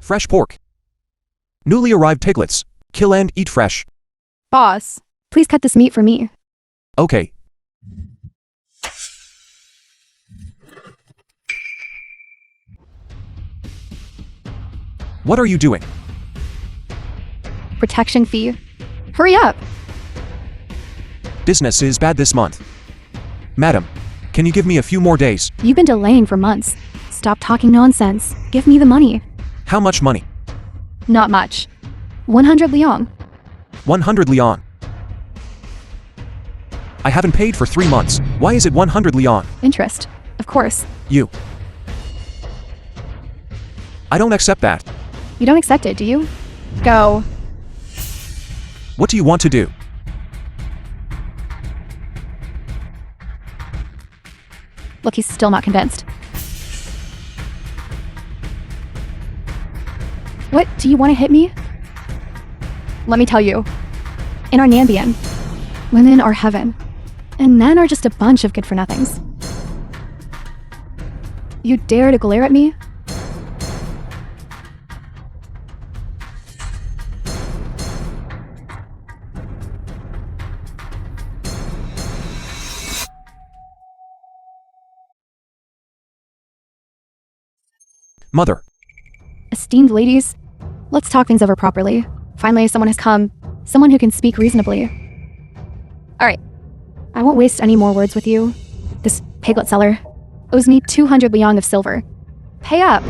Fresh pork. Newly arrived piglets. Kill and eat fresh. Boss, please cut this meat for me. Okay. What are you doing? Protection fee. Hurry up! Business is bad this month. Madam, can you give me a few more days? You've been delaying for months. Stop talking nonsense. Give me the money. How much money? Not much. 100 liang. 100 liang. I haven't paid for 3 months. Why is it 100 liang? Interest. Of course. You. I don't accept that. You don't accept it, do you? Go. What do you want to do? Look, he's still not convinced. What? Do you want to hit me? Let me tell you. In our Nambian, women are heaven, and men are just a bunch of good-for-nothings. You dare to glare at me? Mother. Esteemed ladies, let's talk things over properly. Finally, someone has come. Someone who can speak reasonably. Alright. I won't waste any more words with you. This piglet seller owes me 200 liang of silver. Pay up!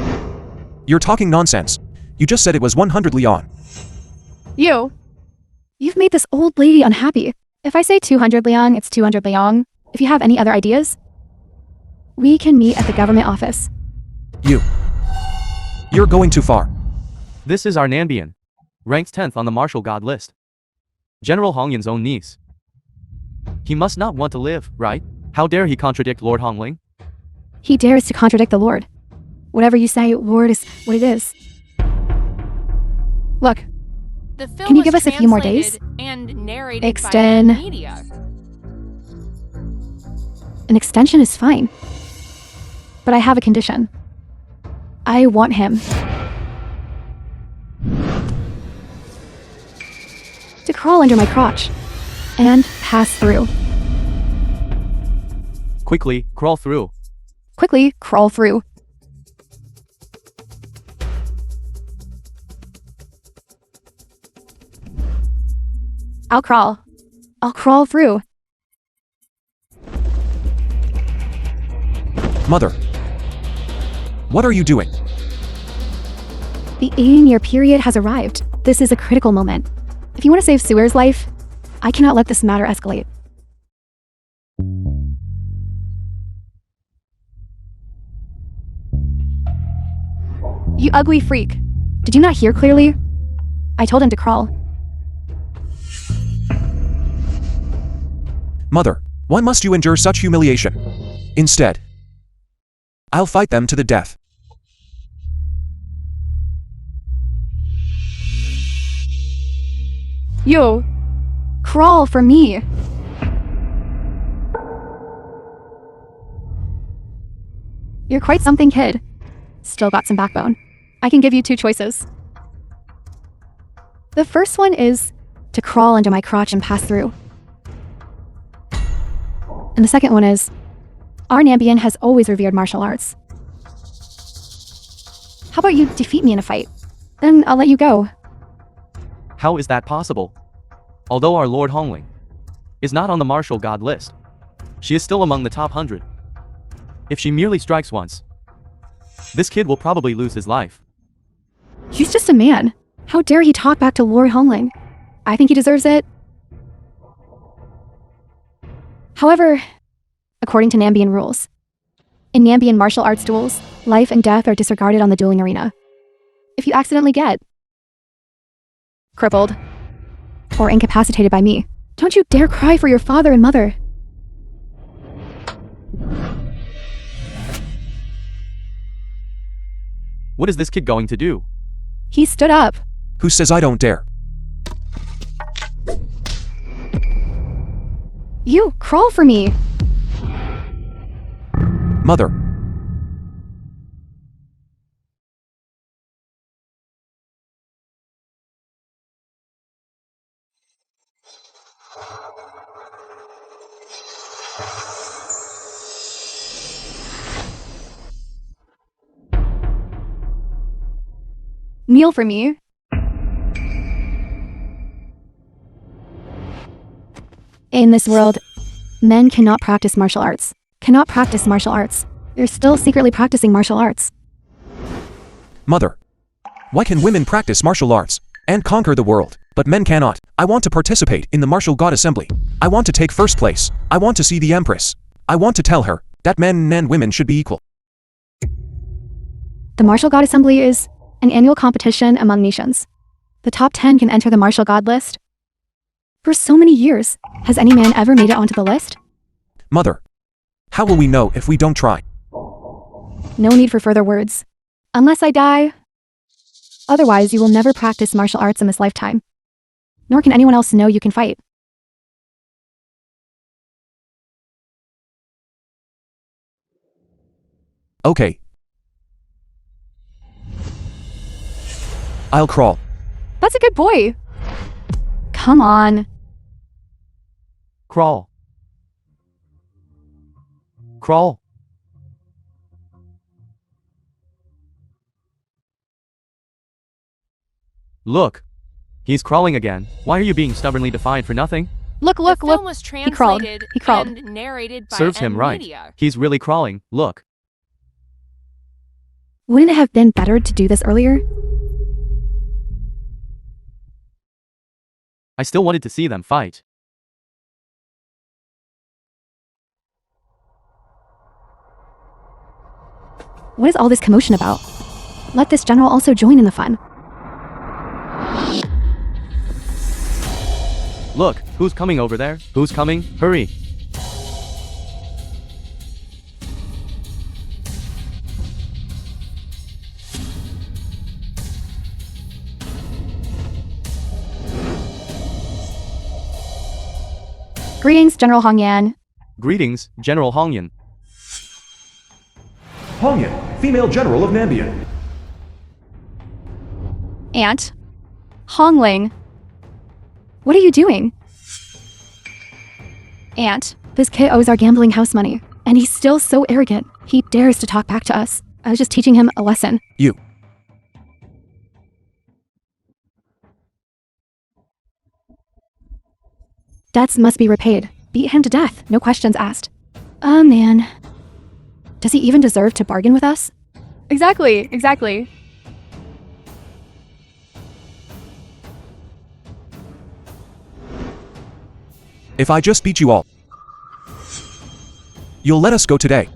You're talking nonsense. You just said it was 100 liang. You've made this old lady unhappy. If I say 200 liang, it's 200 liang. If you have any other ideas, we can meet at the government office. You're going too far. This is our Nambian, ranked 10th on the martial god list. General Hongyan's own niece. He must not want to live, right? How dare he contradict Lord Hongling? He dares to contradict the Lord. Whatever you say, Lord is what it is. Look, Can Can you give us a few more days? And narrated Extend. by the media. an extension is fine. But I have a condition. I want him to crawl under my crotch and pass through. Quickly, crawl through. Quickly crawl through. I'll crawl. I'll crawl through. Mother. What are you doing? The 18-year period has arrived. This is a critical moment. If you want to save Suer's life, I cannot let this matter escalate. You ugly freak. Did you not hear clearly? I told him to crawl. Mother, why must you endure such humiliation? Instead, I'll fight them to the death. You, crawl for me. You're quite something, kid. Still got some backbone. I can give you two choices. The first one is to crawl under my crotch and pass through. And the second one is, our Nambian has always revered martial arts. How about you defeat me in a fight? Then I'll let you go. How is that possible? Although our Lord Hongling is not on the martial god list, she is still among the top 100. If she merely strikes once, this kid will probably lose his life. He's just a man. How dare he talk back to Lord Hongling? I think he deserves it. However, according to Nambian rules, in Nambian martial arts duels, life and death are disregarded on the dueling arena. If you accidentally get crippled or incapacitated by me, don't you dare cry for your father and mother. What is this kid going to do? He stood up. Who says I don't dare? You, crawl for me. Mother. Kneel for me. In this world, men cannot practice martial arts. Cannot practice martial arts. They're still secretly practicing martial arts. Mother, why can women practice martial arts and conquer the world, but men cannot? I want to participate in the martial god assembly. I want to take first place. I want to see the empress. I want to tell her that men and women should be equal. The martial god assembly is an annual competition among nations. The top 10 can enter the martial god list. For so many years, has any man ever made it onto the list? Mother, how will we know if we don't try? No need for further words. Unless I die. Otherwise, you will never practice martial arts in this lifetime. Nor can anyone else know you can fight. Okay. I'll crawl. That's a good boy. Come on. Crawl. Crawl. Look. He's crawling again. Why are you being stubbornly defiant for nothing? Look. The film was He crawled. translated He crawled. and narrated by Serves him right. Media. He's really crawling. Look. Wouldn't it have been better to do this earlier? I still wanted to see them fight. What is all this commotion about? Let this general also join in the fun. Look, who's coming over there? Who's coming? Hurry. Greetings, General Hong Yan. Greetings, General Hongyan. Hongyan, female general of Nambian. Aunt. Hongling. What are you doing? Aunt, this kid owes our gambling house money, and he's still so arrogant. He dares to talk back to us. I was just teaching him a lesson. You. Debts must be repaid. Beat him to death, no questions asked. Man. Does he even deserve to bargain with us? Exactly. If I just beat you all, you'll let us go today.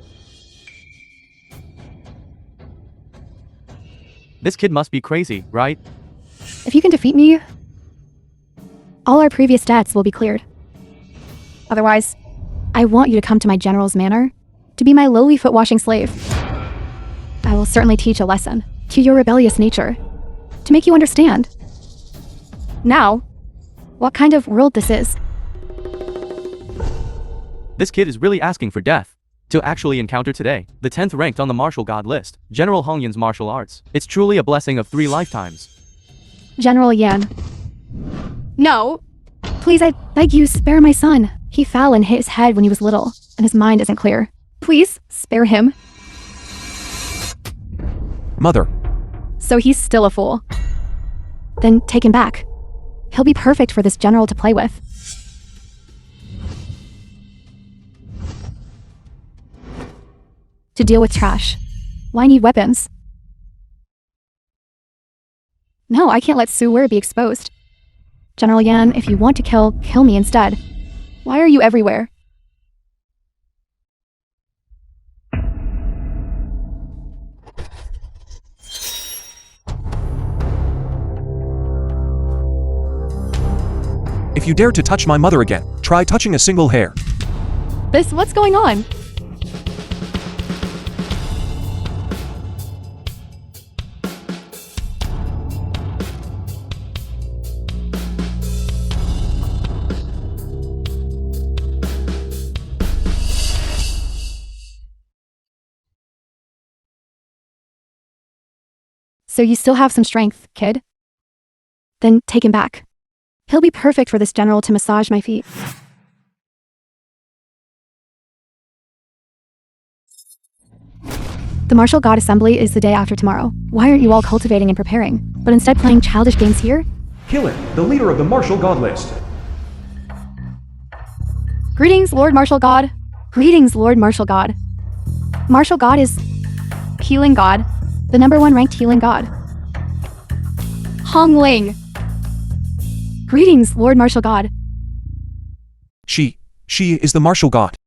This kid must be crazy, right? If you can defeat me, all our previous debts will be cleared. Otherwise, I want you to come to my general's manor to be my lowly foot-washing slave. I will certainly teach a lesson to your rebellious nature to make you understand. Now, what kind of world this is. This kid is really asking for death. To actually encounter today, the 10th ranked on the martial god list, General Hongyan's martial arts. It's truly a blessing of 3 lifetimes. General Yan. No. Please, I beg you, spare my son. He fell and hit his head when he was little, and his mind isn't clear. Please, spare him. Mother, So he's still a fool. Then take him back. He'll be perfect for this general to play with. To deal with trash. Why need weapons? No, I can't let Su Wer be exposed. General Yan, if you want to kill me instead. Why are you everywhere? if you dare to touch my mother again, try touching a single hair. What's going on? So you still have some strength, kid? Then take him back. He'll be perfect for this general to massage my feet. The Martial God Assembly is the day after tomorrow. Why aren't you all cultivating and preparing, but instead playing childish games here? Killing, the leader of the martial god list. Greetings, Lord Martial God. Greetings, Lord Martial God. Martial God is healing god, the #1 ranked healing god. Hong Ling. Greetings, Lord Martial God. She is the martial god.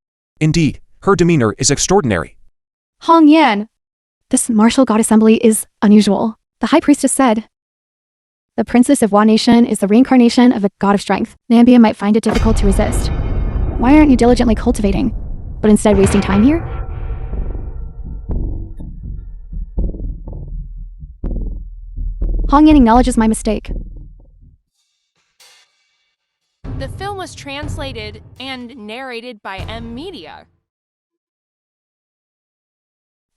Indeed, her demeanor is extraordinary. Hong Yan. This Martial God Assembly is unusual. The High Priestess said, the Princess of Wa Nation is the reincarnation of a god of strength. Nambian might find it difficult to resist. Why aren't you diligently cultivating, but instead wasting time here? Hong Yan acknowledges my mistake. The film was translated and narrated by M Media.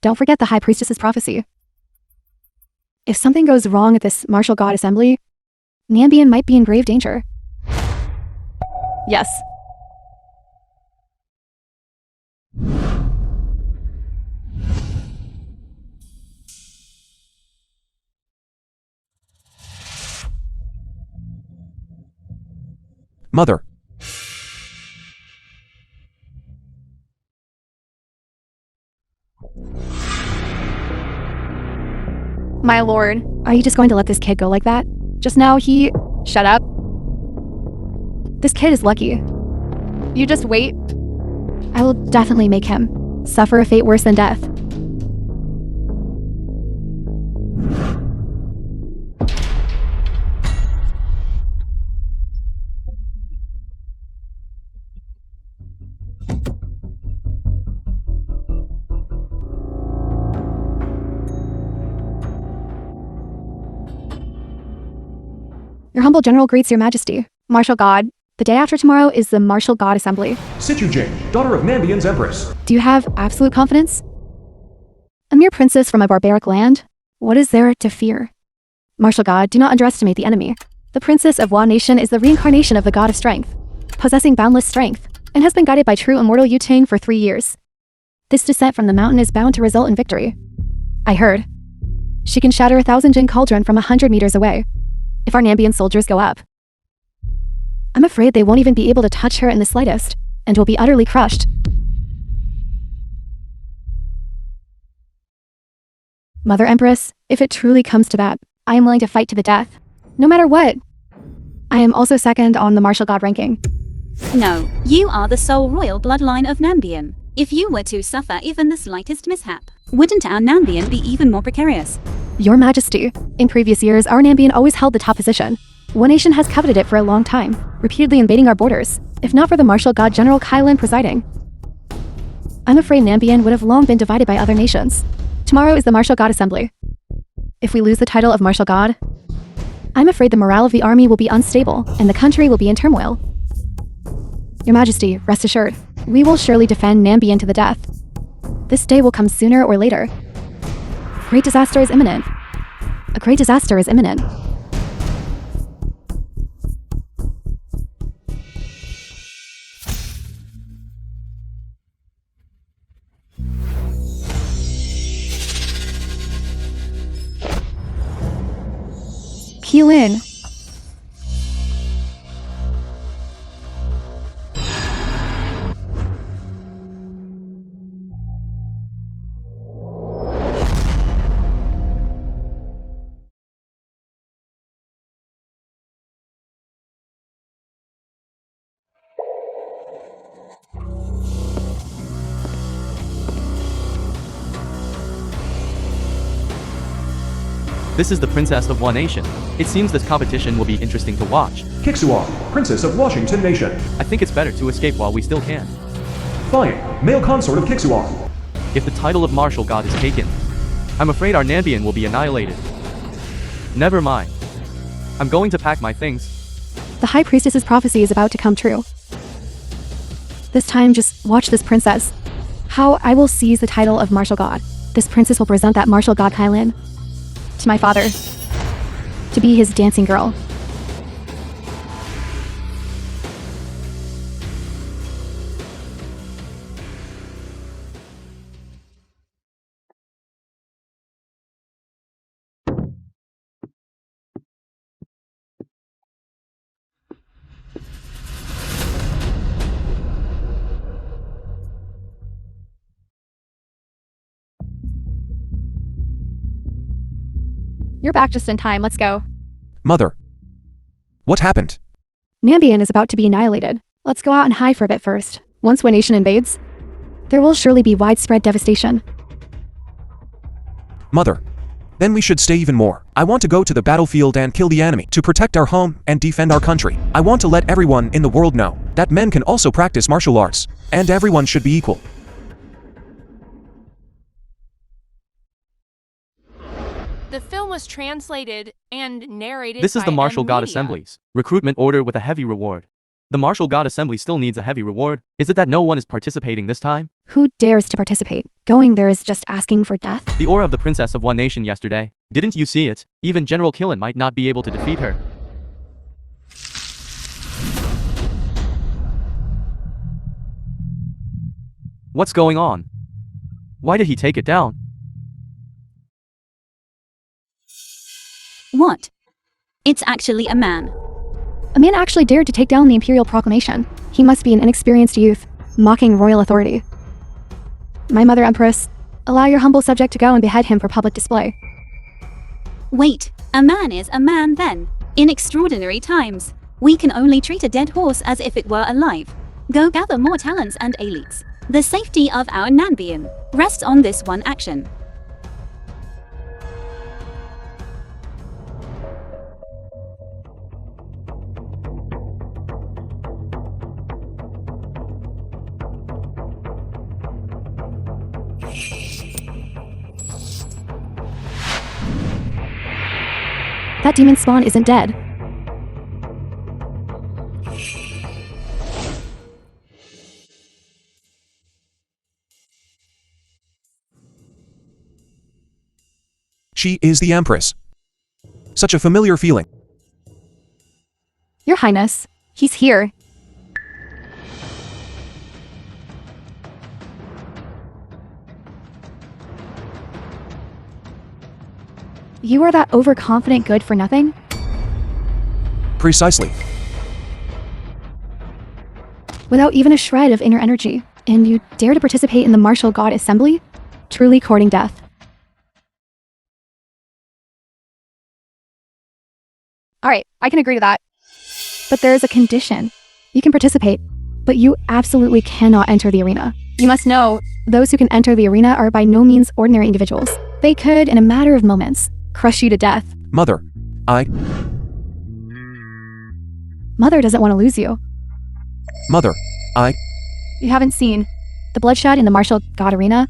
Don't forget the High Priestess's prophecy. If something goes wrong at this Martial God Assembly, Nambian might be in grave danger. Yes. Mother. My lord, are you just going to let this kid go like that? Just now he... Shut up. This kid is lucky. You just wait. I will definitely make him suffer a fate worse than death. Your humble general greets your majesty. Martial God, the day after tomorrow is the Martial God Assembly. Situ Jing, daughter of Nambian's empress. Do you have absolute confidence? A mere princess from a barbaric land? What is there to fear? Martial God, do not underestimate the enemy. The Princess of Wa Nation is the reincarnation of the god of strength, possessing boundless strength, and has been guided by true immortal Yu Ting for 3 years. This descent from the mountain is bound to result in victory. I heard. She can shatter 1,000 Jin cauldron from 100 meters away. If our Nambian soldiers go up, I'm afraid they won't even be able to touch her in the slightest, and will be utterly crushed. Mother Empress, if it truly comes to that, I am willing to fight to the death. No matter what. I am also second on the Martial God ranking. No, you are the sole royal bloodline of Nambian. If you were to suffer even the slightest mishap, wouldn't our Nambian be even more precarious? Your Majesty, in previous years, our Nambian always held the top position. One nation has coveted it for a long time, repeatedly invading our borders, if not for the Martial God General Kylin presiding. I'm afraid Nambian would have long been divided by other nations. Tomorrow is the Martial God Assembly. If we lose the title of Martial God, I'm afraid the morale of the army will be unstable, and the country will be in turmoil. Your Majesty, rest assured, we will surely defend Nambian to the death. This day will come sooner or later. Great disaster is imminent. A great disaster is imminent. Keel in. This is the Princess of Wa Nation. It seems this competition will be interesting to watch. Kixuan, Princess of Washington Nation. I think it's better to escape while we still can. Fine, male consort of Kixuan. If the title of Martial God is taken, I'm afraid our Nambian will be annihilated. Never mind. I'm going to pack my things. The High Priestess's prophecy is about to come true. This time, just watch this princess. How I will seize the title of Martial God. This princess will present that Martial God Kylin to my father, to be his dancing girl. You're back just in time, let's go. Mother. What happened? Nambian is about to be annihilated. Let's go out and hide for a bit first. Once one nation invades, there will surely be widespread devastation. Mother. Then we should stay even more. I want to go to the battlefield and kill the enemy to protect our home and defend our country. I want to let everyone in the world know that men can also practice martial arts, and everyone should be equal. The film was translated and narrated This is by the Martial God Media. Assembly's recruitment order with a heavy reward. The Martial God Assembly still needs a heavy reward. Is it that no one is participating this time? Who dares to participate? Going there is just asking for death. The aura of the Princess of One Nation yesterday. Didn't you see it? Even General Killen might not be able to defeat her. What's going on? Why did he take it down? What? It's actually a man. A man actually dared to take down the Imperial Proclamation. He must be an inexperienced youth, mocking royal authority. My Mother Empress, allow your humble subject to go and behead him for public display. Wait, a man is a man then. In extraordinary times, we can only treat a dead horse as if it were alive. Go gather more talents and elites. The safety of our Nanbian rests on this one action. That demon spawn isn't dead. She is the Empress. Such a familiar feeling. Your Highness, he's here. You are that overconfident good for nothing? Precisely. Without even a shred of inner energy, and you dare to participate in the Martial God Assembly? Truly courting death. Alright, I can agree to that. But there is a condition. You can participate, but you absolutely cannot enter the arena. You must know, those who can enter the arena are by no means ordinary individuals. They could, in a matter of moments, crush you to death. Mother. Mother doesn't want to lose you. Mother. You haven't seen the bloodshed in the Martial God Arena?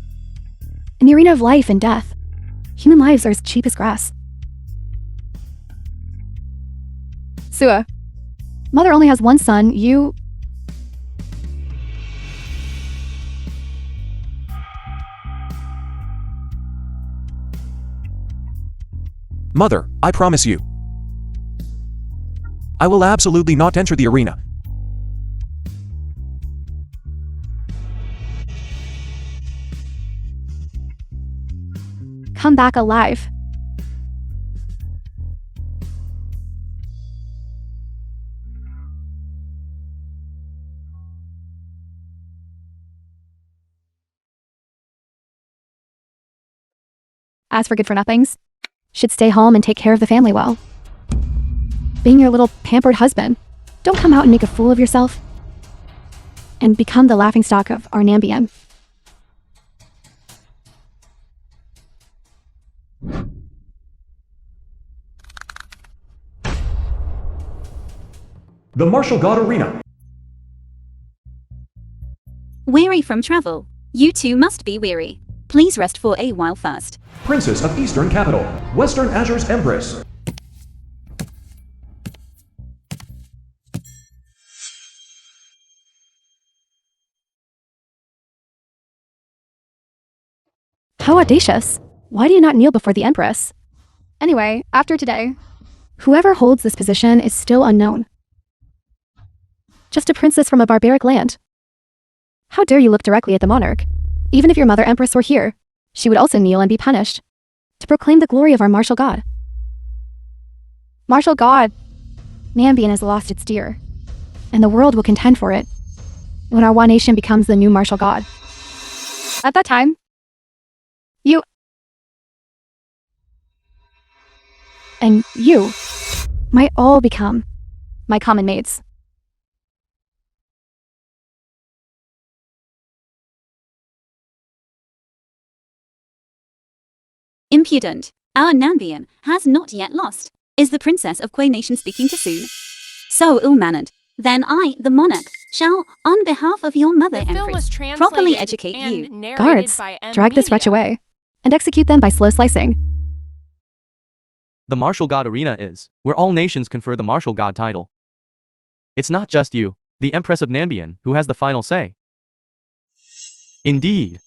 In the arena of life and death, human lives are as cheap as grass. Sua, Mother only has one son, you... Mother, I promise you. I will absolutely not enter the arena. Come back alive. As for good-for-nothings, should stay home and take care of the family well. Being your little pampered husband, don't come out and make a fool of yourself and become the laughingstock of our Nambian. The Martial God Arena. Weary from travel. You too must be weary. Please rest for a while first. Princess of Eastern Capital. Western Azure's Empress. How audacious. Why do you not kneel before the Empress? Anyway, after today, whoever holds this position is still unknown. Just a princess from a barbaric land. How dare you look directly at the monarch? Even if your Mother Empress were here, she would also kneel and be punished to proclaim the glory of our martial god. Martial god, Nambian has lost its dear, and the world will contend for it when our one nation becomes the new martial god. At that time, and you might all become my common mates. Impudent. Our Nambian has not yet lost. Is the princess of Quay Nation speaking too soon? So ill-mannered. Then I, the monarch, shall, on behalf of your mother The film empress, was translated properly educate and you. narrated Guards, by M. drag this wretch Media. away and execute them by slow slicing. The martial god arena is where all nations confer the martial god title. It's not just you, the Empress of Nambian, who has the final say. Indeed.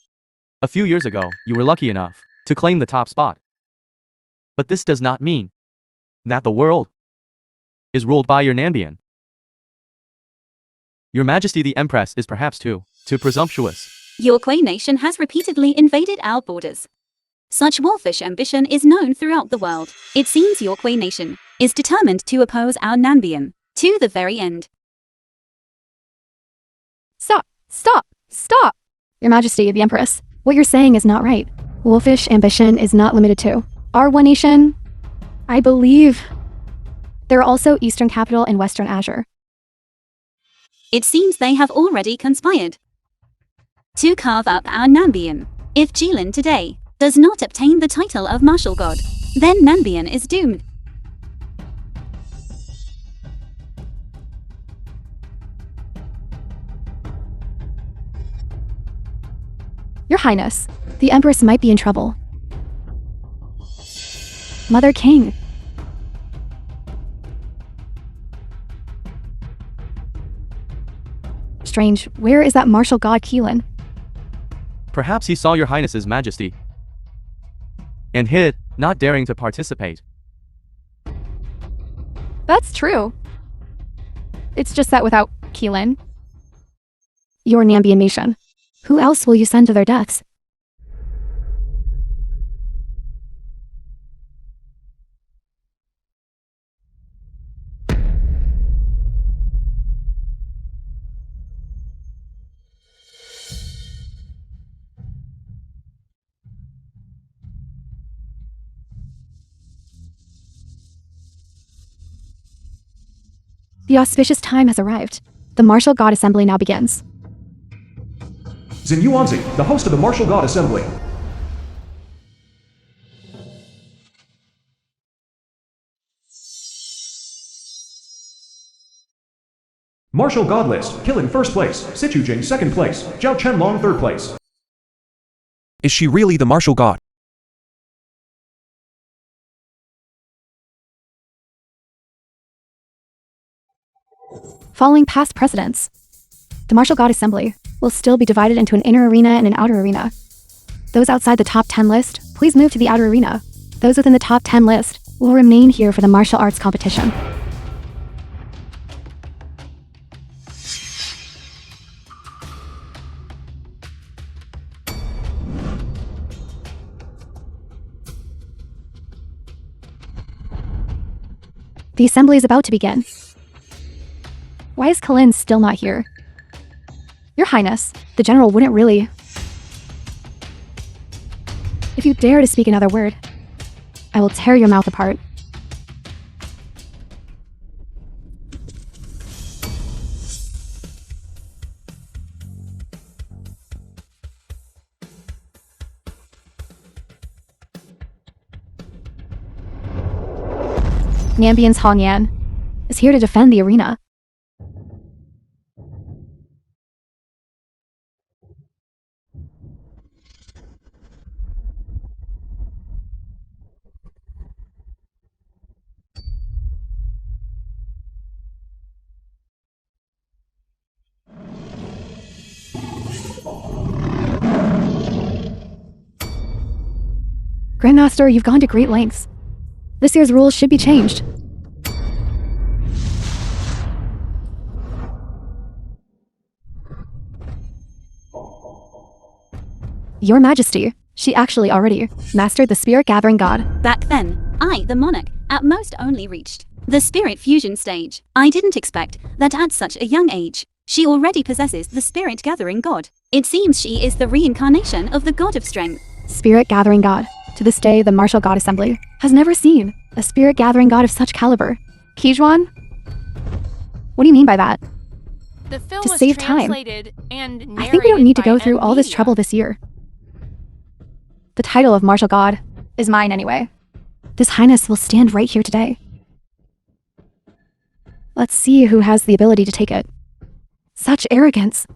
A few years ago, you were lucky enough to claim the top spot. But this does not mean that the world is ruled by your Nambian. Your Majesty the Empress is perhaps too presumptuous. Your Quay Nation has repeatedly invaded our borders. Such wolfish ambition is known throughout the world. It seems your Quay Nation is determined to oppose our Nambian to the very end. Stop! Stop! Stop! Your Majesty, the Empress, what you're saying is not right. Wolfish ambition is not limited to our one nation. I believe there are also Eastern Capital and Western Azure. It seems they have already conspired to carve up our Nambian. If Jilin today does not obtain the title of martial god, then Nambian is doomed. Your Highness, the Empress might be in trouble. Mother King. Strange, where is that martial god Keelan? Perhaps he saw your Highness's Majesty and hid, not daring to participate. That's true. It's just that without Keelan, your Nambian nation, who else will you send to their deaths? The auspicious time has arrived. The martial god assembly now begins. Xinyuanzi, the host of the Martial God Assembly. Martial God List, Kilin first place, Sichujing second place, Zhao Chenlong third place. Is she really the martial god? Following past precedents, the martial god assembly will still be divided into an inner arena and an outer arena. Those outside the top 10 list, please move to the outer arena. Those within the top 10 list will remain here for the martial arts competition. The assembly is about to begin. Why is Kalin still not here? Your Highness, the general wouldn't really... If you dare to speak another word, I will tear your mouth apart. Nambian's Hongyan is here to defend the arena. Grandmaster, you've gone to great lengths. This year's rules should be changed. Your Majesty, she actually already mastered the spirit gathering god. Back then, I, the monarch, at most only reached the spirit fusion stage. I didn't expect that at such a young age, she already possesses the spirit gathering god. It seems she is the reincarnation of the god of strength. Spirit gathering god. To this day, the martial god assembly has never seen A spirit-gathering god of such caliber. Kijuan? What do you mean by that? The film To was save time. translated and narrated I think we don't need to by go through all this media. trouble this year. The title of martial god is mine anyway. This highness will stand right here today. Let's see who has the ability to take it. Such arrogance.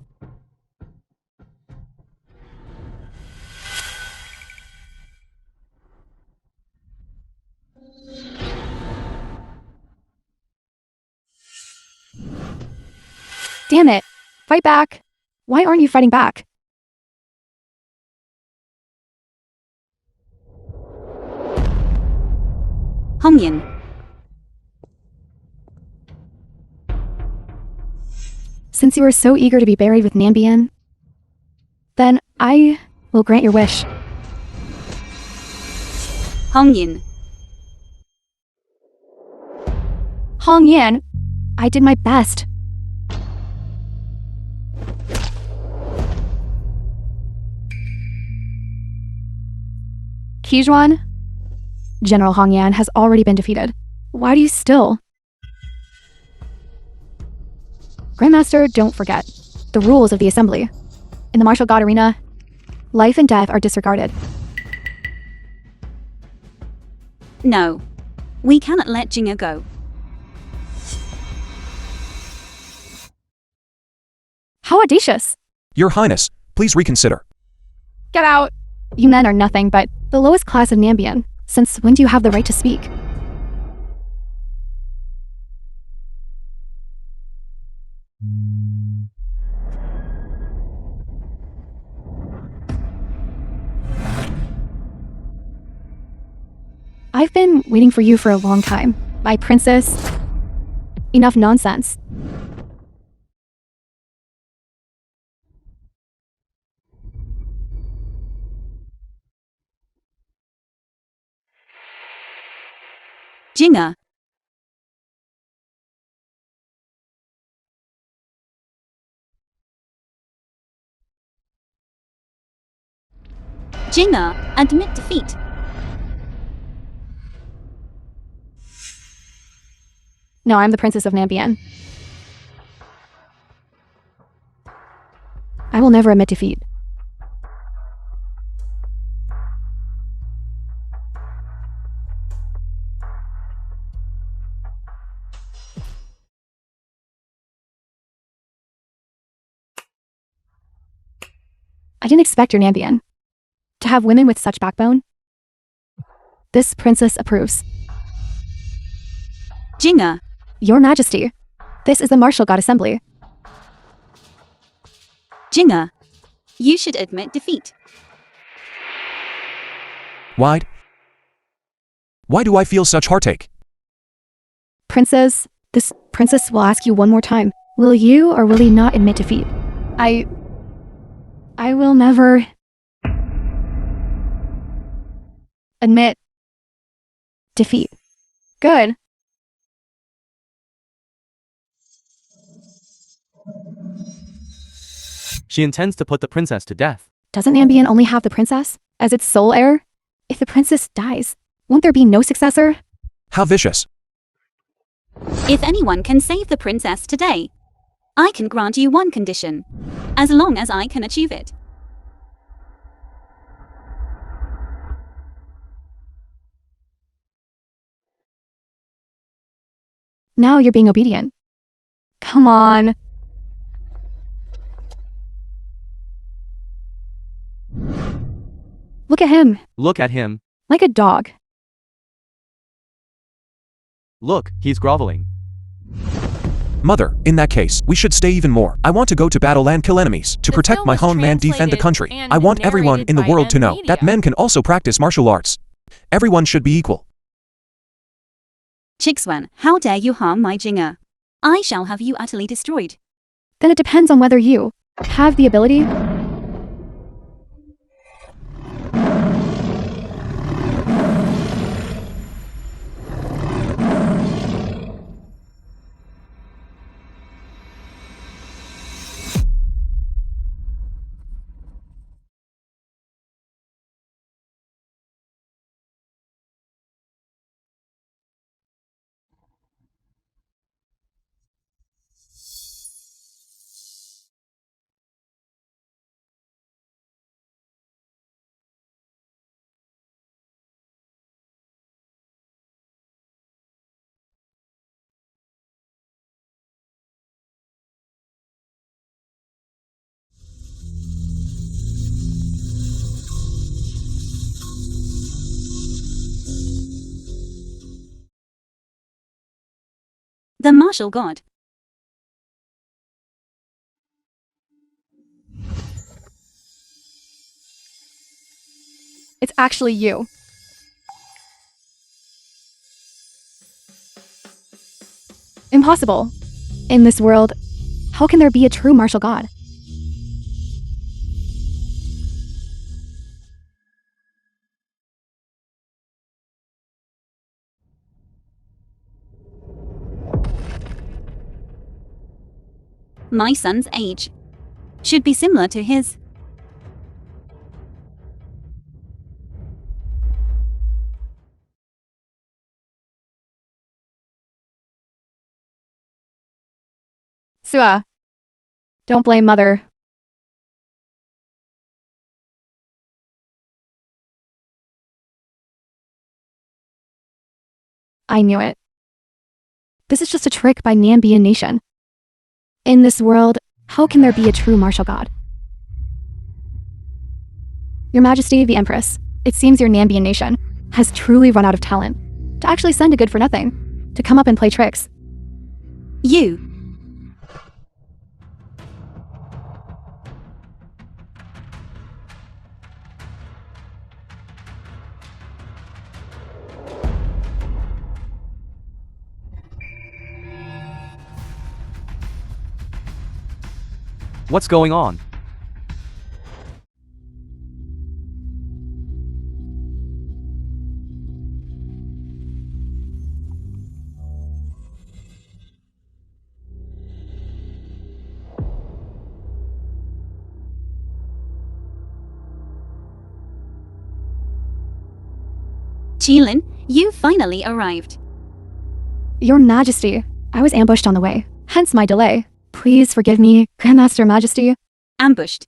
Damn it. Fight back. Why aren't you fighting back? Hongyan. Since you are so eager to be buried with Nambian, then I will grant your wish. Hongyan. Hong Yan, I did my best. Kijuan, General Hong Yan has already been defeated. Why do you still? Grandmaster, don't forget the rules of the assembly. In the martial god arena, life and death are disregarded. No. We cannot let Jinga go. How audacious! Your Highness, please reconsider. Get out! You men are nothing but the lowest class of Nambian. Since when do you have the right to speak? I've been waiting for you for a long time. My princess. Enough nonsense. Jinga. Jinga, admit defeat. No, I'm the princess of Nambian. I will never admit defeat. I didn't expect your Nambian to have women with such backbone. This princess approves. Jinga. Your Majesty, this is the martial god assembly. Jinga. You should admit defeat. Why do I feel such heartache? Princess, this princess will ask you one more time. Will you or will he not admit defeat? I will never admit defeat. Good. She intends to put the princess to death. Doesn't Nambian only have the princess as its sole heir? If the princess dies, won't there be no successor? How vicious. If anyone can save the princess today, I can grant you one condition, as long as I can achieve it. Now you're being obedient. Come on. Look at him, Look at him. like a dog. Look, he's groveling. Mother, in that case, we should stay even more. I want to go to battle and kill enemies. To The protect film my was homeland, defend the translated country. and I want everyone narrated in the by world to know that media. men can also practice martial arts. Everyone should be equal. Chixwan, how dare you harm my Jinga? I shall have you utterly destroyed. Then it depends on whether you have the ability The martial god. It's actually you. Impossible. In this world, how can there be a true martial god? My son's age should be similar to his. Giữa. Don't blame Mother. I knew it. This is just a trick by Nambian Nation. In this world, how can there be a true martial god? Your Majesty, the Empress, it seems your Nambian Nation has truly run out of talent to actually send a good for nothing to come up and play tricks. You. What's going on? Qilin, you finally arrived. Your Majesty, I was ambushed on the way, hence my delay. Please forgive me, Grandmaster Majesty. Ambushed.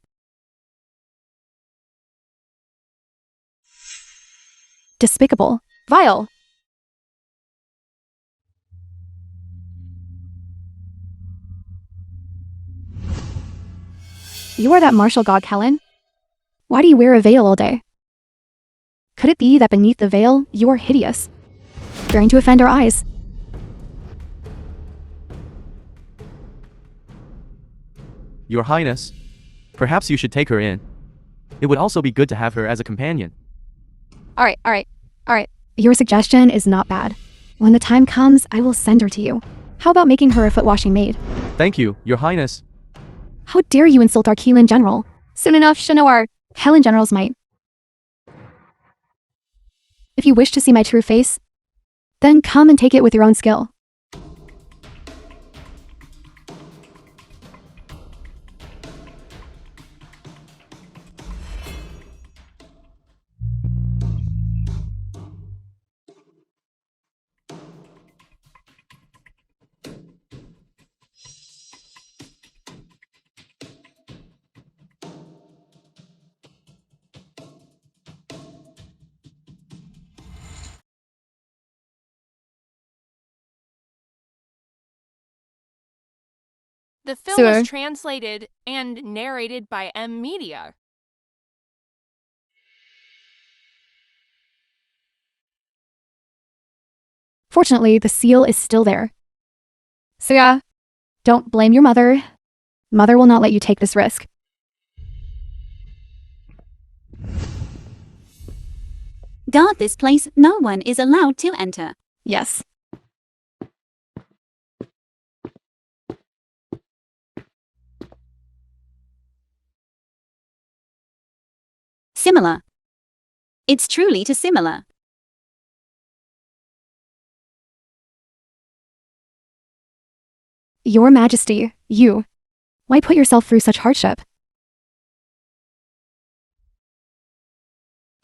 Despicable. Vile. You are that martial god, Kellen? Why do you wear a veil all day? Could it be that beneath the veil, you are hideous, fearing to offend our eyes? Your Highness, perhaps you should take her in. It would also be good to have her as a companion. Alright. Your suggestion is not bad. When the time comes, I will send her to you. How about making her a foot-washing maid? Thank you, Your Highness. How dare you insult our Keelan general? Soon enough, she'll know our Helen general's might. If you wish to see my true face, then come and take it with your own skill. The film Sir. was translated and narrated by M Media. Fortunately, the seal is still there. So yeah, don't blame your mother. Mother will not let you take this risk. Guard this place, no one is allowed to enter. Yes. Similar. It's truly too similar. Your Majesty, you. Why put yourself through such hardship?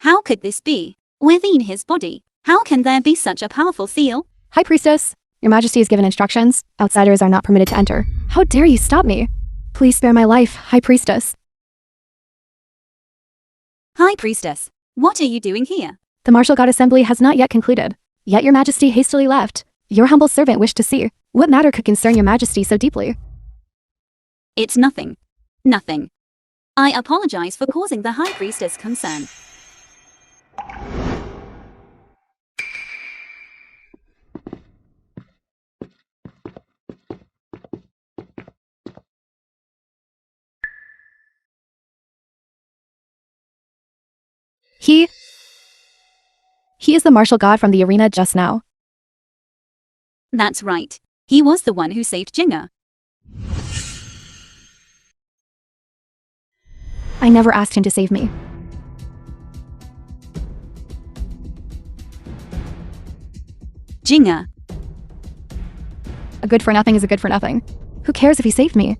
How could this be? Within his body, how can there be such a powerful seal? High Priestess, your Majesty has given instructions. Outsiders are not permitted to enter. How dare you stop me? Please spare my life, High Priestess. High Priestess, what are you doing here? The Martial God Assembly has not yet concluded. Yet your Majesty hastily left. Your humble servant wished to see. What matter could concern your Majesty so deeply? It's nothing. Nothing. I apologize for causing the High Priestess concern. He is the martial god from the arena just now. That's right. He was the one who saved Jinga. I never asked him to save me. Jinga. A good for nothing is a good for nothing. Who cares if he saved me?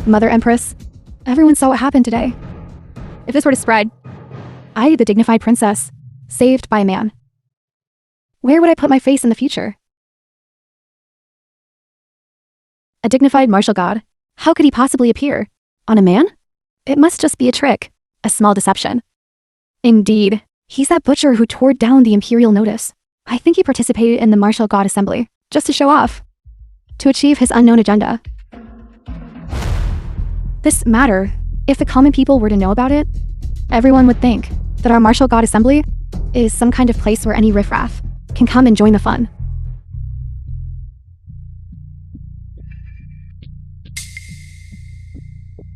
Mother Empress, everyone saw what happened today. If this were to spread, I, the dignified princess, saved by a man. Where would I put my face in the future? A dignified martial god? How could he possibly appear? On a man? It must just be a trick, a small deception. Indeed, he's that butcher who tore down the imperial notice. I think he participated in the martial god assembly, just to show off, to achieve his unknown agenda. This matter, if the common people were to know about it, everyone would think that our martial god assembly is some kind of place where any riffraff can come and join the fun.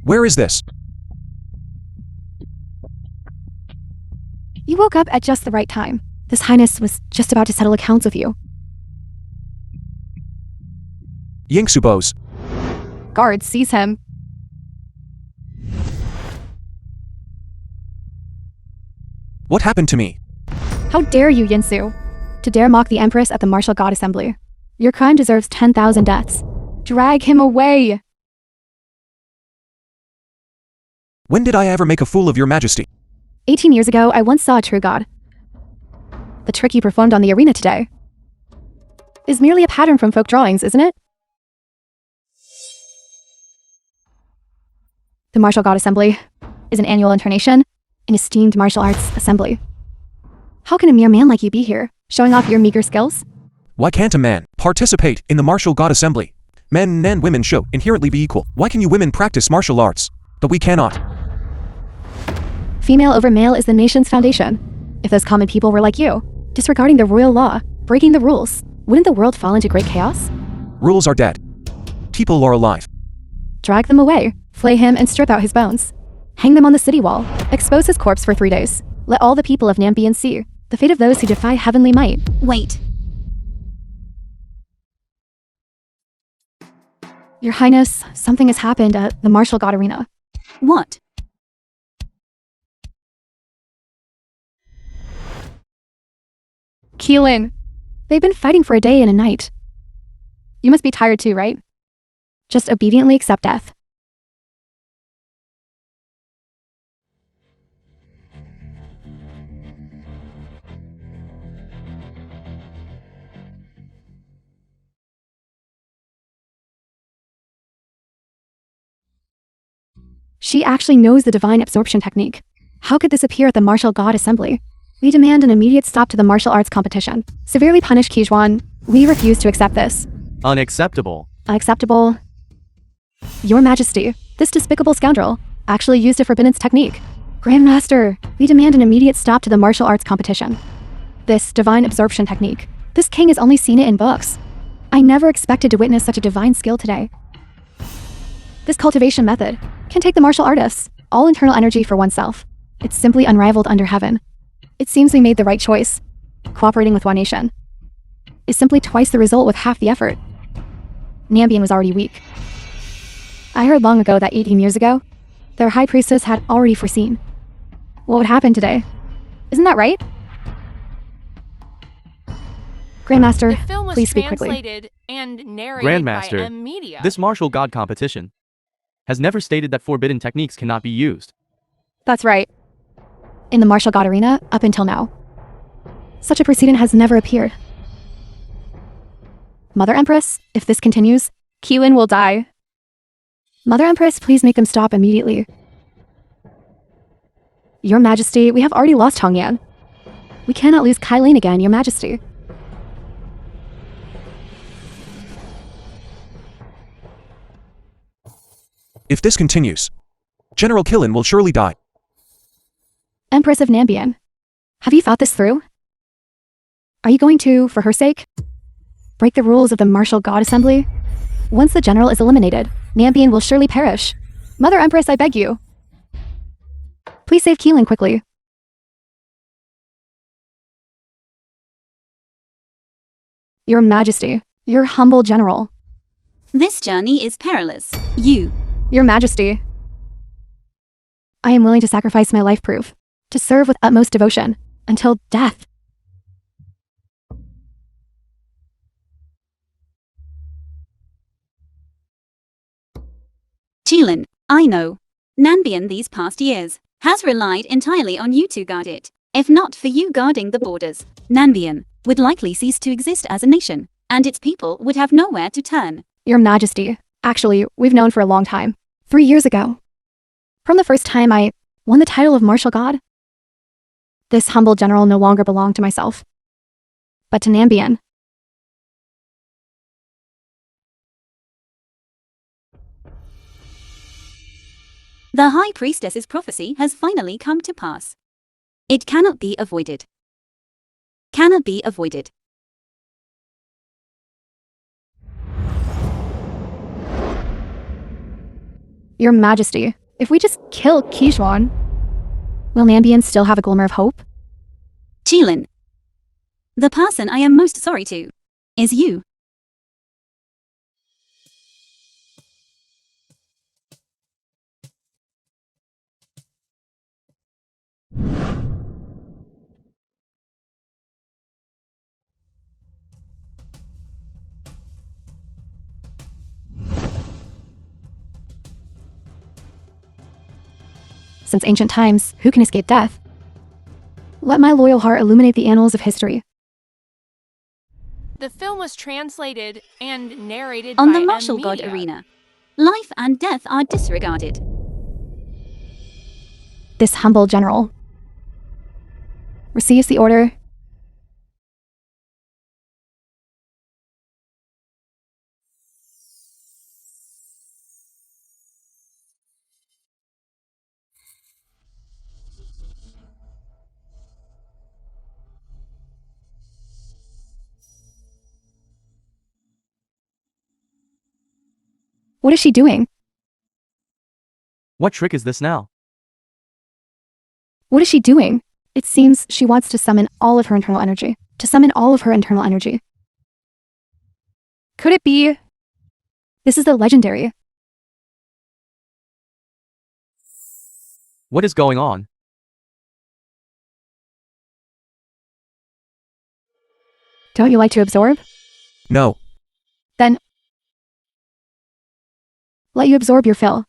Where is this? You woke up at just the right time. His Highness was just about to settle accounts with you. Yingsu Guards, seize him. What happened to me? How dare you, Yinsu, to dare mock the Empress at the martial god assembly. Your crime deserves 10,000 deaths. Drag him away. When did I ever make a fool of your majesty? 18 years ago, I once saw a true god. The trick you performed on the arena today is merely a pattern from folk drawings, isn't it? The martial god assembly is an annual incarnation, an esteemed martial arts assembly. How can a mere man like you be here, showing off your meager skills? Why can't a man participate in the martial god assembly? Men and women should inherently be equal. Why can you women practice martial arts, but we cannot? Female over male is the nation's foundation. If those common people were like you, disregarding the royal law, breaking the rules, wouldn't the world fall into great chaos? Rules are dead. People are alive. Drag them away, flay him and strip out his bones. Hang them on the city wall, expose his corpse for 3 days. Let all the people of Nambian see the fate of those who defy heavenly might. Wait. Your Highness, something has happened at the martial god arena. What? Keelan, they've been fighting for a day and a night. You must be tired too, right? Just obediently accept death. She actually knows the divine absorption technique. How could this appear at the martial god assembly? We demand an immediate stop to the martial arts competition. Severely punish Kijuan. We refuse to accept this. Unacceptable. Unacceptable. Your Majesty, this despicable scoundrel actually used a forbidden technique. Grandmaster, we demand an immediate stop to the martial arts competition. This divine absorption technique. This king has only seen it in books. I never expected to witness such a divine skill today. This cultivation method can take the martial artists, all internal energy for oneself. It's simply unrivaled under heaven. It seems we made the right choice. Cooperating with One Nation is simply twice the result with half the effort. Nambian was already weak. I heard long ago that 18 years ago, their high priestess had already foreseen what would happen today. Isn't that right? Grandmaster, The film was please speak quickly. translated and narrated by Grandmaster, M Media. this martial god competition has never stated that forbidden techniques cannot be used. That's right. In the martial god arena, up until now, such a precedent has never appeared. Mother Empress, if this continues, Keelan will die. Mother Empress, please make them stop immediately. Your Majesty, we have already lost Hongyan. We cannot lose Kylene again, Your Majesty. If this continues, General Killen will surely die. Empress of Nambian, have you thought this through? Are you going to, for her sake, break the rules of the martial god assembly? Once the general is eliminated, Nambian will surely perish. Mother Empress, I beg you. Please save Keelan quickly. Your Majesty, your humble general. This journey is perilous. Your Majesty. I am willing to sacrifice my life proof, to serve with utmost devotion, until death. Keelan, I know. Nambian these past years has relied entirely on you to guard it. If not for you guarding the borders, Nambian would likely cease to exist as a nation, and its people would have nowhere to turn. Your Majesty, actually, we've known for a long time. 3 years ago. From the first time I won the title of Martial God. This humble general no longer belonged to myself, but to Nambian. The High Priestess's prophecy has finally come to pass. It cannot be avoided. Cannot be avoided. Your Majesty, if we just kill Keelan, will Nambian still have a glimmer of hope? Keelan, the person I am most sorry to is you. Since ancient times, who can escape death? Let my loyal heart illuminate the annals of history. The film was translated and narrated On by the martial god media. arena, life and death are disregarded. This humble general receives the order. What is she doing? What trick is this now? What is she doing? It seems she wants to summon all of her internal energy. Could it be? This is the legendary. What is going on? Don't you like to absorb? No. Then let you absorb your fill.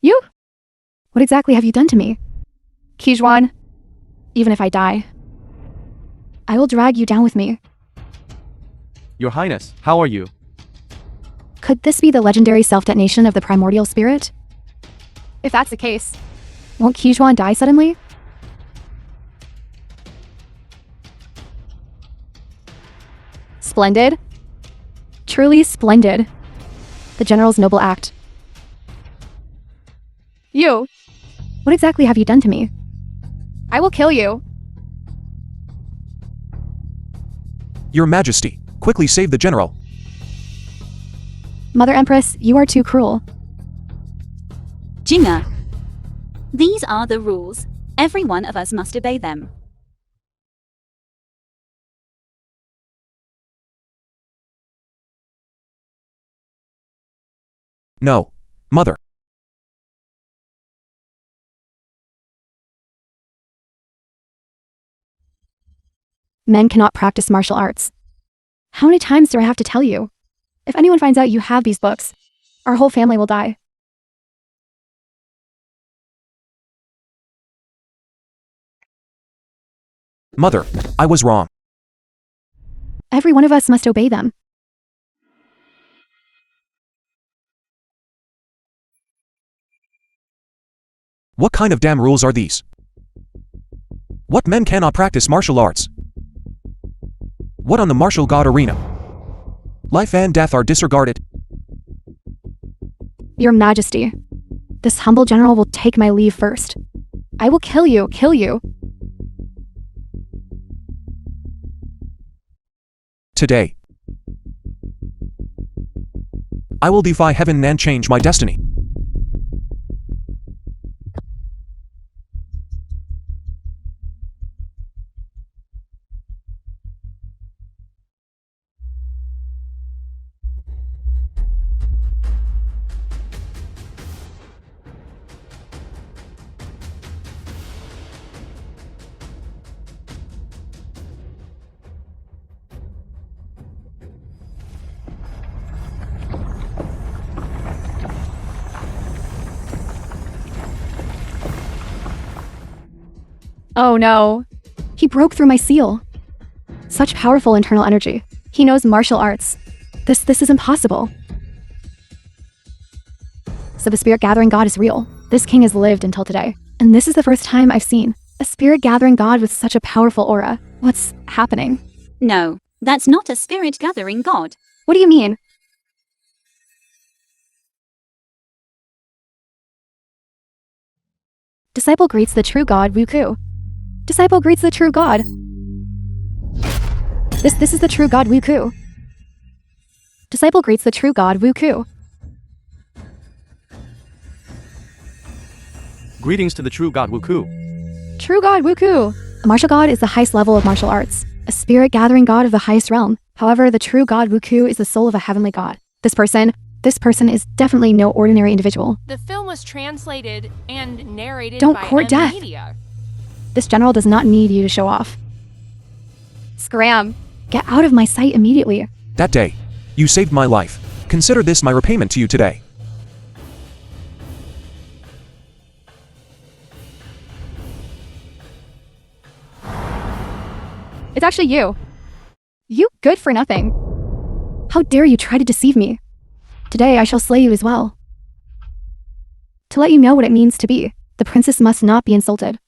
You? What exactly have you done to me? Keelan, even if I die, I will drag you down with me. Your Highness, how are you? Could this be the legendary self-detonation of the primordial spirit? If that's the case, won't Keelan die suddenly? Splendid. Truly splendid. The general's noble act. You. What exactly have you done to me? I will kill you. Your Majesty, quickly save the general. Mother Empress, you are too cruel. Jinga. These are the rules. Every one of us must obey them. No. Mother. Men cannot practice martial arts. How many times do I have to tell you? If anyone finds out you have these books, our whole family will die. Mother, I was wrong. Every one of us must obey them. What kind of damn rules are these? What men cannot practice martial arts? What on the martial god arena? Life and death are disregarded. Your Majesty, this humble general will take my leave first. I will kill you, kill you. Today, I will defy heaven and change my destiny. Oh no. He broke through my seal. Such powerful internal energy. He knows martial arts. This is impossible. So the spirit gathering god is real. This king has lived until today. And this is the first time I've seen a spirit gathering god with such a powerful aura. What's happening? No, that's not a spirit gathering god. What do you mean? Disciple greets the true god, Wuku. Disciple greets the true god. This is the true god, Wuku. Disciple greets the true god, Wuku. Greetings to the true god Wuku. True god, Wuku. A martial god is the highest level of martial arts, a spirit gathering god of the highest realm. However, the true god Wuku is the soul of a heavenly god. This person is definitely no ordinary individual. The film was translated and narrated Don't by court death. Media. This general does not need you to show off. Scram! Get out of my sight immediately. That day, you saved my life. Consider this my repayment to you today. It's actually you. You good for nothing. How dare you try to deceive me? Today I shall slay you as well. To let you know what it means to be, the princess must not be insulted.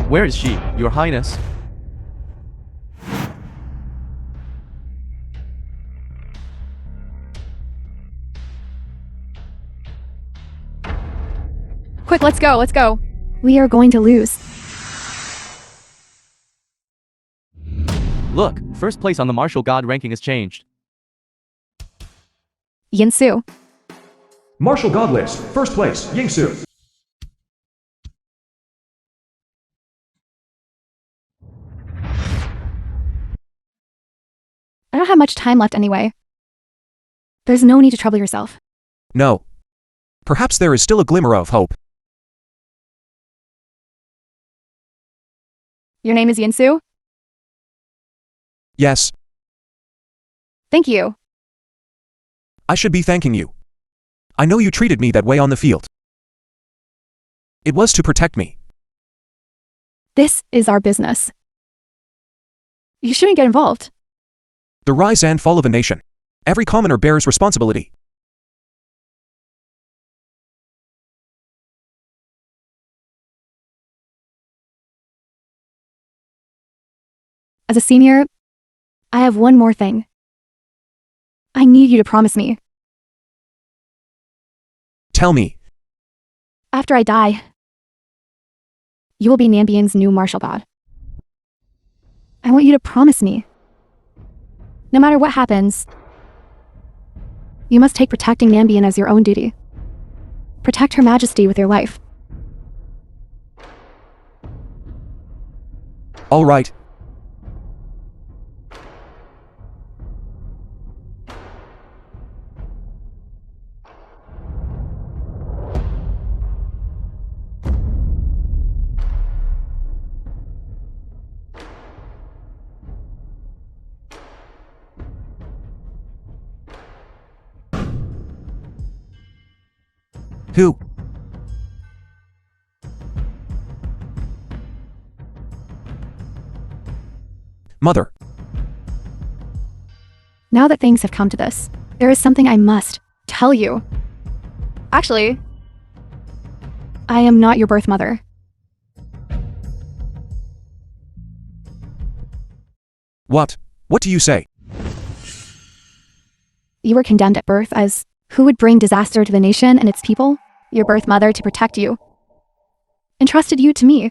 Where is she, your highness? Quick, let's go, let's go. We are going to lose. Look, first place on the martial god ranking has changed. Yinsu. Martial God list, first place, Yingsu. I don't have much time left anyway. There's no need to trouble yourself. No. Perhaps there is still a glimmer of hope. Your name is Yinsu? Yes, Thank you. I should be thanking you. I know you treated me that way on the field. It was to protect me. This is our business. You shouldn't get involved. The rise and fall of a nation. Every commoner bears responsibility. As a senior, I have one more thing. I need you to promise me. Tell me, After I die, you will be Nambian's new martial god. I want you to promise me. No matter what happens, you must take protecting Nambian as your own duty. Protect Her Majesty with your life. all right. Who? Mother, Now that things have come to this, there is something I must tell you. Actually, I am not your birth mother. what? What do you say? You were condemned at birth as who would bring disaster to the nation and its people. Your birth mother, to protect you, entrusted you to me.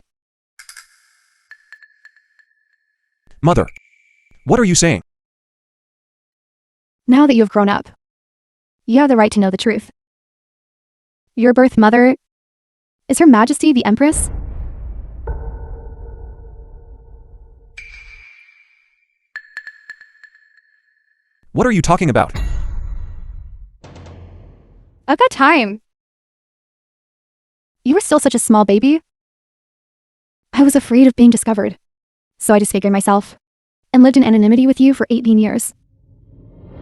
Mother, what are you saying? Now that you have grown up, you have the right to know the truth. Your birth mother is Her Majesty the Empress. What are you talking about? At that time, you were still such a small baby. I was afraid of being discovered, so I disfigured myself and lived in anonymity with you for 18 years.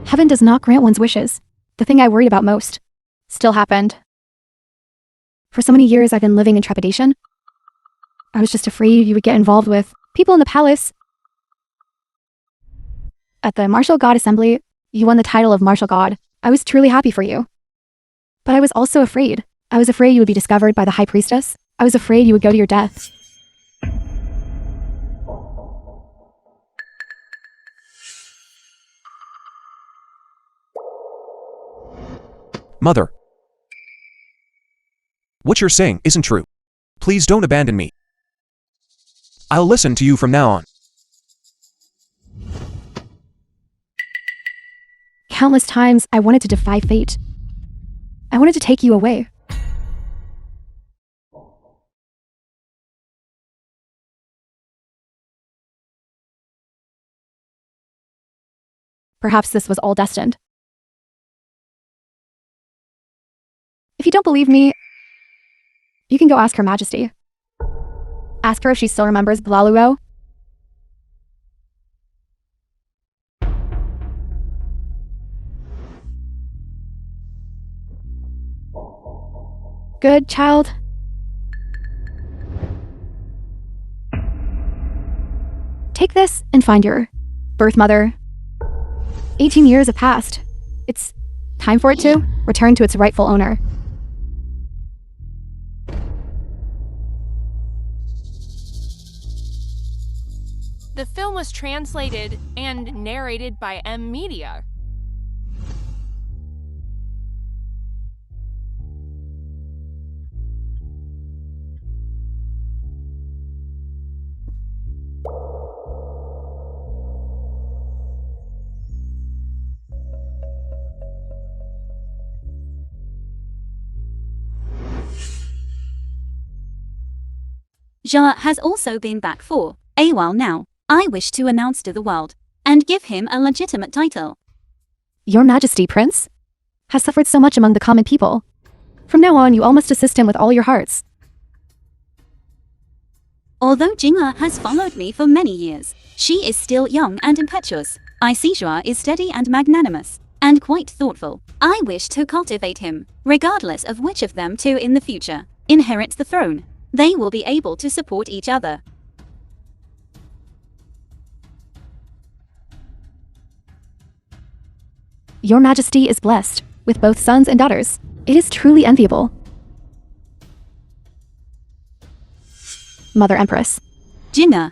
Heaven does not grant one's wishes. The thing I worried about most still happened. For so many years, I've been living in trepidation. I was just afraid you would get involved with people in the palace. At the Martial God Assembly, you won the title of Martial God. I was truly happy for you. But I was also afraid. I was afraid you would be discovered by the High Priestess. I was afraid you would go to your death. Mother, what you're saying isn't true. Please don't abandon me. I'll listen to you from now on. Countless times, I wanted to defy fate. I wanted to take you away. Perhaps this was all destined. If you don't believe me, you can go ask Her Majesty. Ask her if she still remembers Blaluo. Good, child. Take this and find your birth mother. 18 years have passed. It's time for it to return to its rightful owner. The film was translated and narrated by M Media. Giữa has also been back for a while now. I wish to announce to the world and give him a legitimate title. Your Majesty, Prince, has suffered so much among the common people. From now on, you all must assist him with all your hearts. Although Giữa has followed me for many years, she is still young and impetuous. I see Giữa is steady and magnanimous, and quite thoughtful. I wish to cultivate him, regardless of which of them two in the future inherits the throne. They will be able to support each other. Your Majesty is blessed with both sons and daughters. It is truly enviable. Mother Empress. Giữa.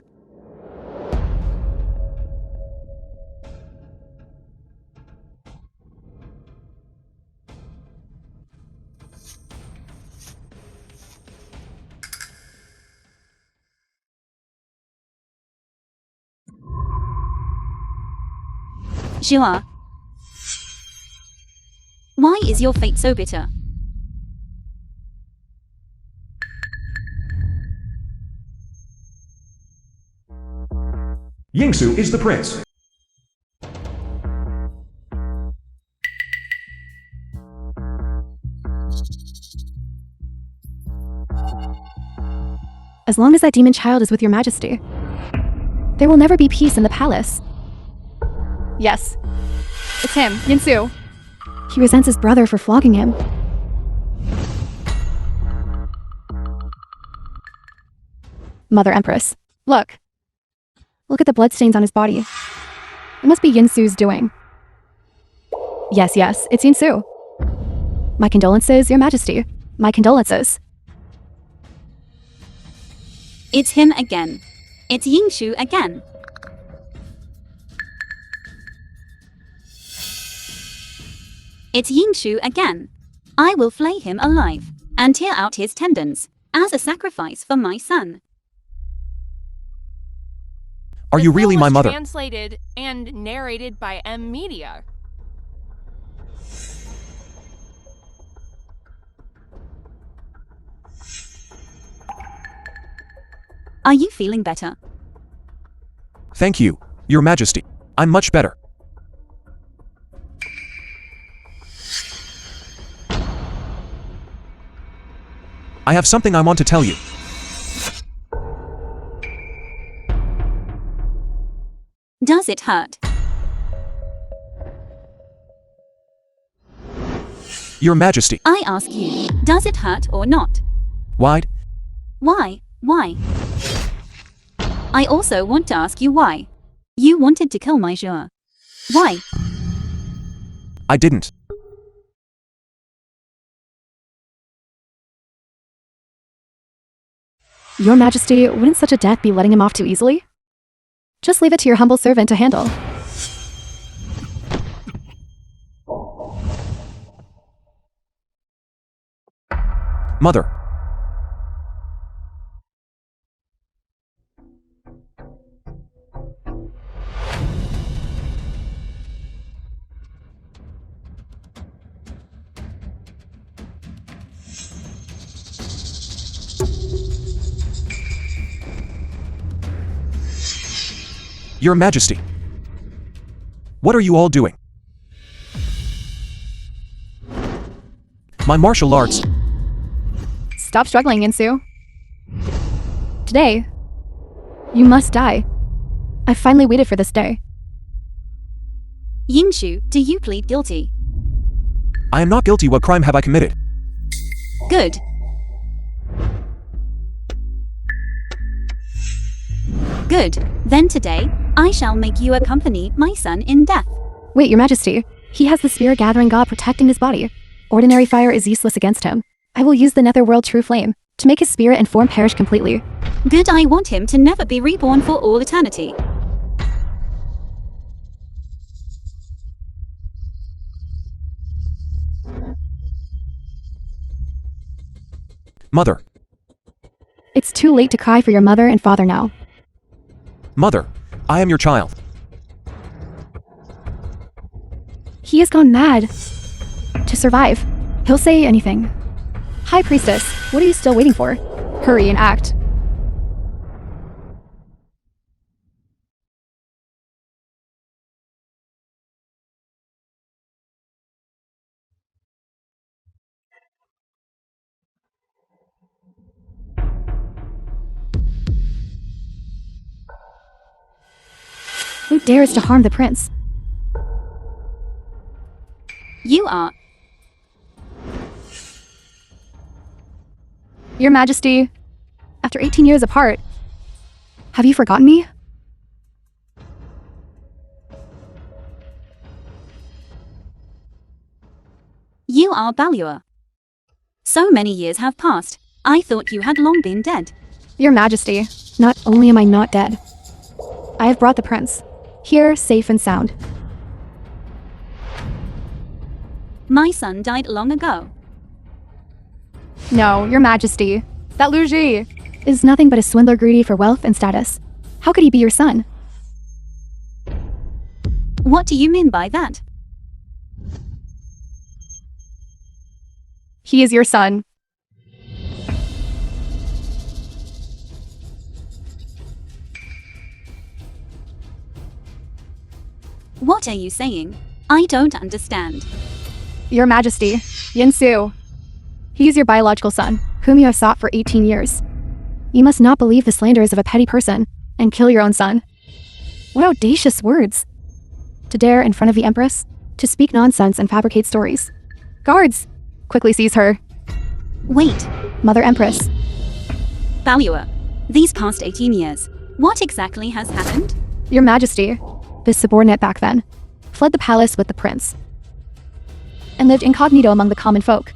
Giữa. Why is your fate so bitter? Yingsu is the prince. As long as that demon child is with Your Majesty, there will never be peace in the palace. Yes, it's him, Yinsu. He resents his brother for flogging him. Mother Empress, look. Look at the bloodstains on his body. It must be Yinsu's doing. Yes, it's Yinsu. My condolences, Your Majesty. My condolences. It's him again. It's Yingshu again. It's Yingshu again. I will flay him alive and tear out his tendons as a sacrifice for my son. Are you really my mother? Translated and narrated by Media. Are you feeling better? Thank you, Your Majesty. I'm much better. I have something I want to tell you. Does it hurt? Your Majesty. I ask you, does it hurt or not? Why? Why? Why? I also want to ask you why. You wanted to kill my Giữa. Why? I didn't. Your Majesty, wouldn't such a death be letting him off too easily? Just leave it to your humble servant to handle. Mother. Your Majesty. What are you all doing? My martial arts. Stop struggling, Yinsu. Today, you must die. I finally waited for this day. Yingshu, do you plead guilty? I am not guilty. What crime have I committed? Good. Good. Then today, I shall make you accompany my son in death. Wait, Your Majesty. He has the spirit-gathering god protecting his body. Ordinary fire is useless against him. I will use the netherworld true flame to make his spirit and form perish completely. Good, I want him to never be reborn for all eternity. Mother. It's too late to cry for your mother and father now. Mother, I am your child. He has gone mad. To survive, he'll say anything. High Priestess, what are you still waiting for? Hurry and act. Who dares to harm the prince? You are. Your Majesty, after 18 years apart, have you forgotten me? You are Balua. So many years have passed. I thought you had long been dead. Your Majesty, not only am I not dead, I have brought the prince, here safe and sound. My son died long ago. No, Your Majesty, that Liu Ji is nothing but a swindler greedy for wealth and status. How could he be your son? What do you mean by that? He is your son. What are you saying? I don't understand. Your Majesty, Yinsu. He is your biological son, whom you have sought for 18 years. You must not believe the slanders of a petty person and kill your own son. What audacious words! To dare in front of the Empress, to speak nonsense and fabricate stories. Guards, quickly seize her. Wait, Mother Empress. Balua. These past 18 years, what exactly has happened? Your Majesty, this subordinate back then, fled the palace with the prince and lived incognito among the common folk.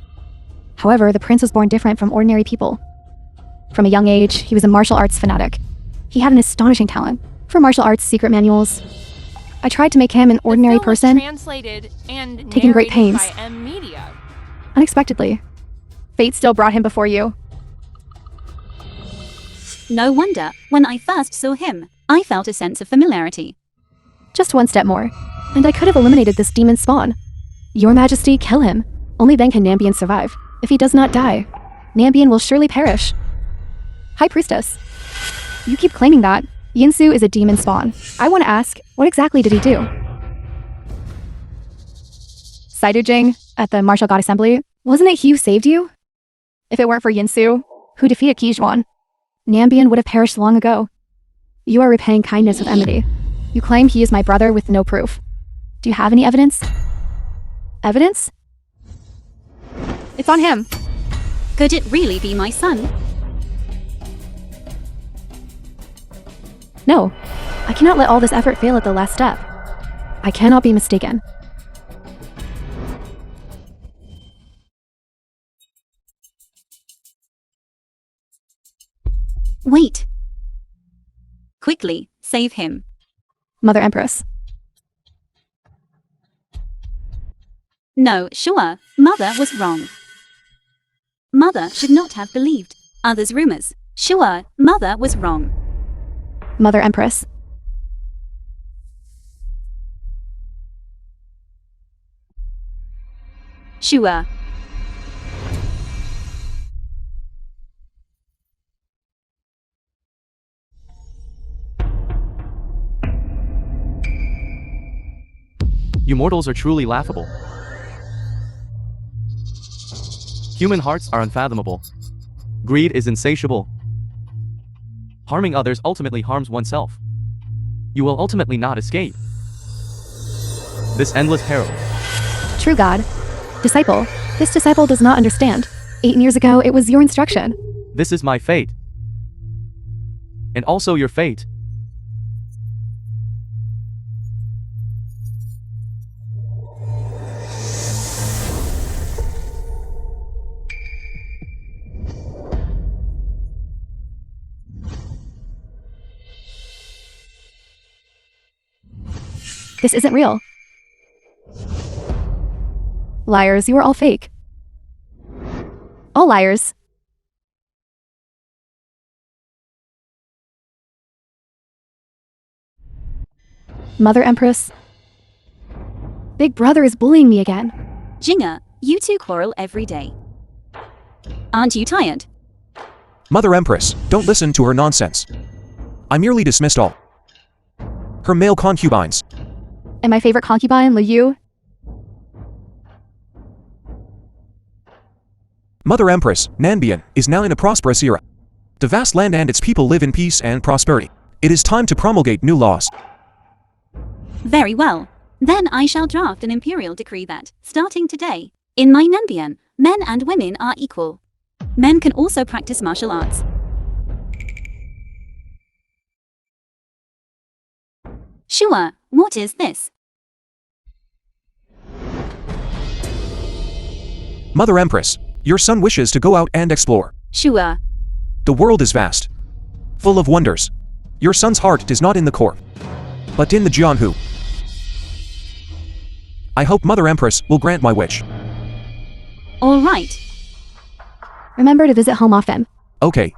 However, the prince was born different from ordinary people. From a young age, he was a martial arts fanatic. He had an astonishing talent for martial arts secret manuals. I tried to make him an ordinary person, translated and taking great narrated pains. by M Media. Unexpectedly, fate still brought him before you. No wonder, when I first saw him, I felt a sense of familiarity. Just one step more, and I could have eliminated this demon spawn. Your Majesty, kill him. Only then can Nambian survive. If he does not die, Nambian will surely perish. High Priestess, you keep claiming that Yinsu is a demon spawn. I want to ask, what exactly did he do? Saidujing, at the Martial God Assembly, wasn't it he who saved you? If it weren't for Yinsu, who defeated Qijuan, Nambian would have perished long ago. You are repaying kindness with enmity. You claim he is my brother with no proof. Do you have any evidence? Evidence? It's on him. Could it really be my son? No, I cannot let all this effort fail at the last step. I cannot be mistaken. Wait. Quickly, save him. Mother Empress. No, sure, Mother was wrong. Mother should not have believed others' rumors. Sure, Mother was wrong. Mother Empress. Sure. You mortals are truly laughable. Human hearts are unfathomable. Greed is insatiable. Harming others ultimately harms oneself. You will ultimately not escape this endless peril. True God. Disciple. This disciple does not understand. 8 years ago, it was your instruction. This is my fate. And also your fate. This isn't real. Liars, you are all fake. All liars. Mother Empress. Big Brother is bullying me again. Jinger, you two quarrel every day. Aren't you tired? Mother Empress, don't listen to her nonsense. I merely dismissed all her male concubines. And my favorite concubine, Liu. Mother Empress, Nambian, is now in a prosperous era. The vast land and its people live in peace and prosperity. It is time to promulgate new laws. Very well. Then I shall draft an imperial decree that, starting today, in my Nambian, men and women are equal. Men can also practice martial arts. Sure, what is this? Mother Empress, your son wishes to go out and explore. Sure. The world is vast, full of wonders. Your son's heart is not in the court, but in the Jianhu. I hope Mother Empress will grant my wish. All right. Remember to visit home often. Okay,